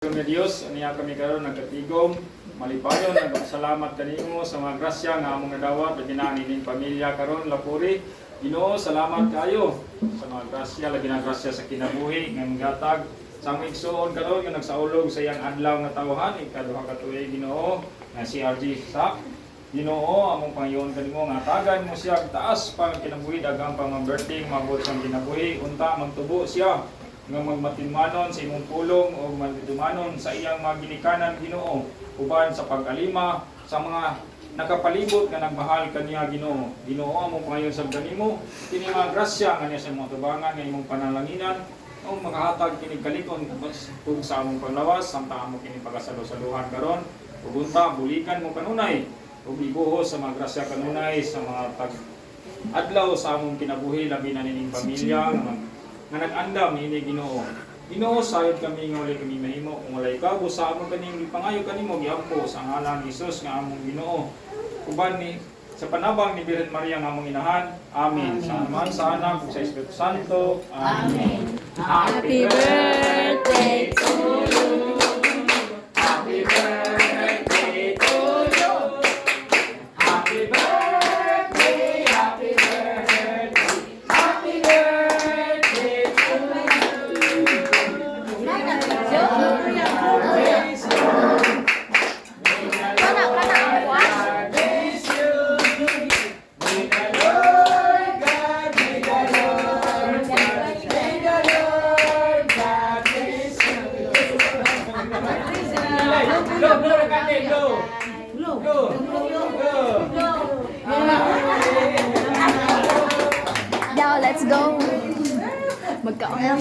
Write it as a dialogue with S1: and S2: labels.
S1: Kami Dios, niya kami karon nagkatigom, malipayon, nagpasalamat kanimo sa mga grasya nga among nadawat sa ginanining pamilya karon Lapuri. Ginoo, salamat kayo sa mga grasya, labi na grasya sa kinabuhi nga gatag sa among igsoon karon nga nagsaulog sa iyang adlaw nga tawhan ikaduha ka tuig Ginoo nga si RG Sak. Ginoo, among Panginoon kanimo nga tagan mo siya taas pang kinabuhi daghang pang birthday mabot sa kinabuhi unta magtubo siya nga magmatinmanon sa imong pulong o magdumanon sa iyang mga ginikanan Ginoo uban sa pag-alima sa mga nakapalibot nga nagmahal kaniya Ginoo. Ginoo, among Panginoon sa kanimo kini mga grasya nga niya sa imong tubangan nga imong panalanginan o makahatag kini kalikon kung sa among panglawas samtang among kini pagasalusaluhan karon ugunta bulikan mo kanunay ug ibuhos sa mga grasya kanunay sa mga adlaw sa among kinabuhi labi na nining pamilya nga nag-andam ini Ginoo. Ginoo, sayod kami nga wala kami mahimo kung wala ikaw sa among kaning gipangayo kanimo giampo sa ngalan ni Hesus nga among Ginoo. Uban ni sa panabang ni Birhen Maria nga among inahan. Amen. Sa Ama, sa Anak, ug sa Espiritu Santo. Amen.
S2: Happy birthday to you.
S1: Happy birthday to you. Happy birthday, happy birthday. Happy birthday to you.
S2: Now let's go. Magkaon